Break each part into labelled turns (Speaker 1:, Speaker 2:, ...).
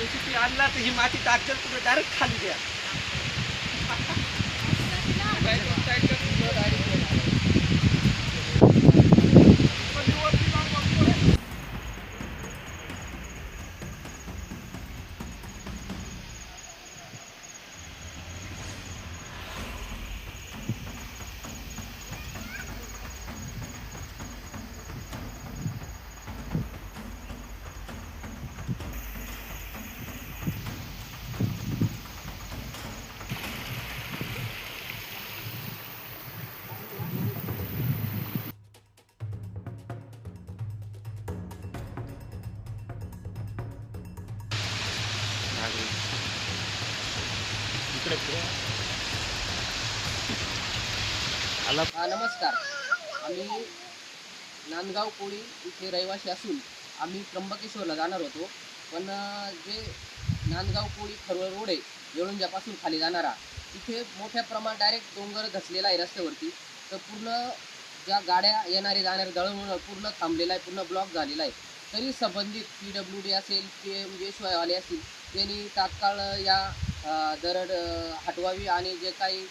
Speaker 1: JCB आणला तर ही माती टाकतात पुढे डायरेक्ट खाली द्या.
Speaker 2: नमस्कार. आम्ही नांदगाव कोळी इथे रहिवासी असून आम्ही त्र्यंबकेश्वरला जाणार होतो. पण जे नांदगाव कोळी खरवळ रोड आहे येळुंजापासून खाली जाणारा, तिथे मोठ्या प्रमाणात डायरेक्ट डोंगर धसलेला आहे रस्त्यावरती. तर पूर्ण ज्या गाड्या येणारे जाणारे दळणवळण पूर्ण थांबलेलं आहे, पूर्ण ब्लॉक झालेला आहे. तरी संबंधित PWD असेल, PMGSY वाले असतील, त्यांनी तात्काळ या दरड हटवावी आणि जे काही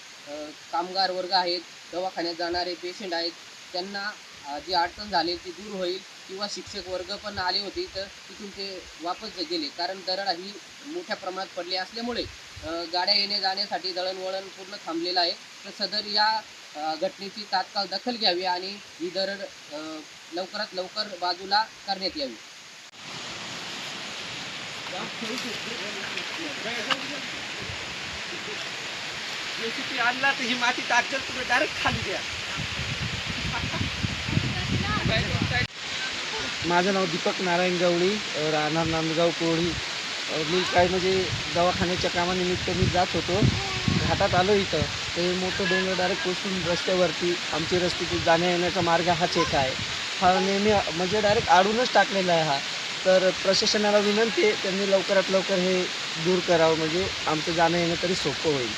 Speaker 2: कामगार वर्ग आहेत, दवाखान्यात जाणारे पेशंट आहेत, त्यांना जी अडचण झाली ती दूर होईल. किंवा शिक्षक वर्ग पण आले होते तर तिथून ते वापस गेले, कारण दरड ही मोठ्या प्रमाणात पडली असल्यामुळे गाड्या येणे जाण्यासाठी दळणवळण पूर्ण थांबलेलं आहे. तर सदर या घटनेची तात्काळ दखल घ्यावी आणि ही दरड लवकरात लवकर बाजूला करण्यात यावी.
Speaker 1: जेसीबी आणला तर ही माती टाकतात पुढे डायरेक्ट खाली द्या.
Speaker 3: माझं नाव दीपक नारायण गवळी, राहणार नांदगाव कोळी. मी काय म्हणजे दवाखान्याच्या कामानिमित्त मी जात होतो, घाटात आलो इथं. ते मोठं डोंगर डायरेक्ट कोसळून रस्त्यावरती, आमची रस्त्याची जाण्या येण्याचा मार्ग हाच एक आहे. हा नेहमी म्हणजे डायरेक्ट आडूनच टाकलेला आहे हा. तर प्रशासनाला विनंती आहे, त्यांनी लवकरात लवकर हे दूर करावं, म्हणजे आमचं जाणं येणं तरी सोपं होईल.